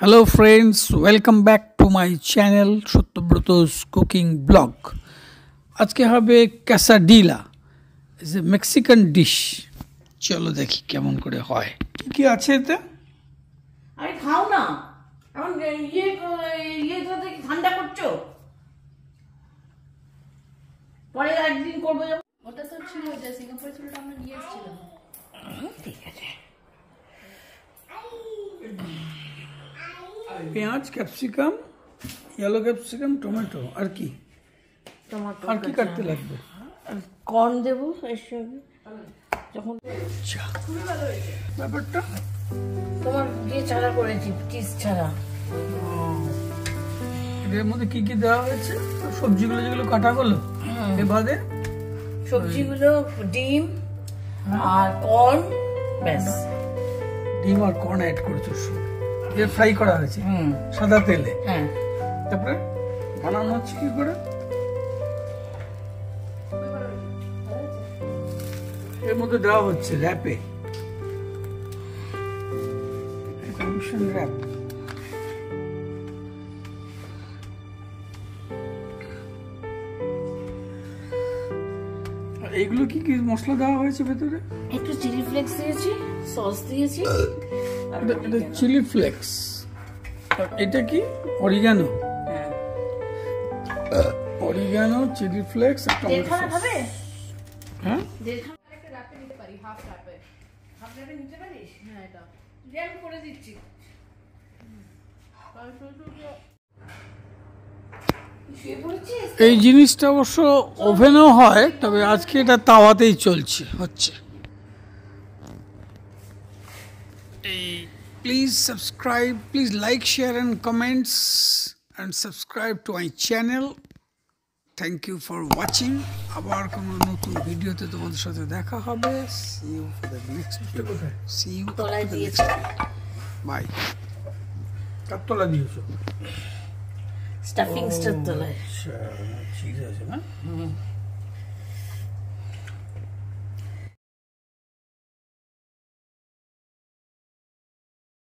Hello friends, welcome back to my channel SATYABRATA'S cooking blog. आज के হবে quesadilla is a Mexican dish. চলো দেখি কেমন করে হয়। কি আছে এতে? আরে খাও না। এখন ইয়েটাতে ঠান্ডা করছো। পরে একদিন করব যখন ওটা তো ছিল যে সিঙ্গাপুরে ছিল আমরা নিয়ে এসেছিলাম। ঠিক আছে। পেঁয়াজ ক্যাপসিকাম ইয়েলো ক্যাপসিকাম টমেটো আর কি টমেটো আর কি কাটতে লাগবে কর্ন দেব এর সঙ্গে যখন খুবই ভালো হয়েছে ব্যাপারটা তোমার দিয়ে ছাড়া করেছি চিজ ছাড়া এর মধ্যে কি কি দেওয়া হয়েছে সবজিগুলো যেগুলো কাটা হলো এর বাদে সবজিগুলো ডিম আর কর্ন ব্যাস ডিম আর কর্ন অ্যাড করেছো ये फ्राई করা হয়েছে সাদা তেলে হ্যাঁ তারপরে বানানো হচ্ছে কি করে এর মধ্যে দেওয়া হচ্ছে র‍্যাপে কমিশন র‍্যাপ এগুলো কি কি মশলা দেওয়া হয়েছে ভিতরে একটু চিলি ফ্লেক্স দিয়েছি সস দিয়েছি এটা চিলি ফ্লেক্স এটা কি অরিগানো অরিগানো চিলি ফ্লেক্স আর টমেটো সস খাবে হ্যাঁ একটা র‍্যাপে নিতে পারি হাফ র‍্যাপে নিতে পারিস হ্যাঁ এটা জ্যাম করে দিচ্ছি এই জিনিসটা অবশ্য ওভেনও হয় তবে আজকে এটা তাওয়াতেই হচ্ছে Please subscribe, please like, share and comments and subscribe to my channel. Thank you for watching. আবার কোন নতুন ভিডিওতে তোমাদের সাথে দেখা হবে। See you for the next video. See you. তলায় দিয়েছি। Bye. কাতলা দিয়েছো? স্টাফিংসটা তলায়। চিজ আছে না?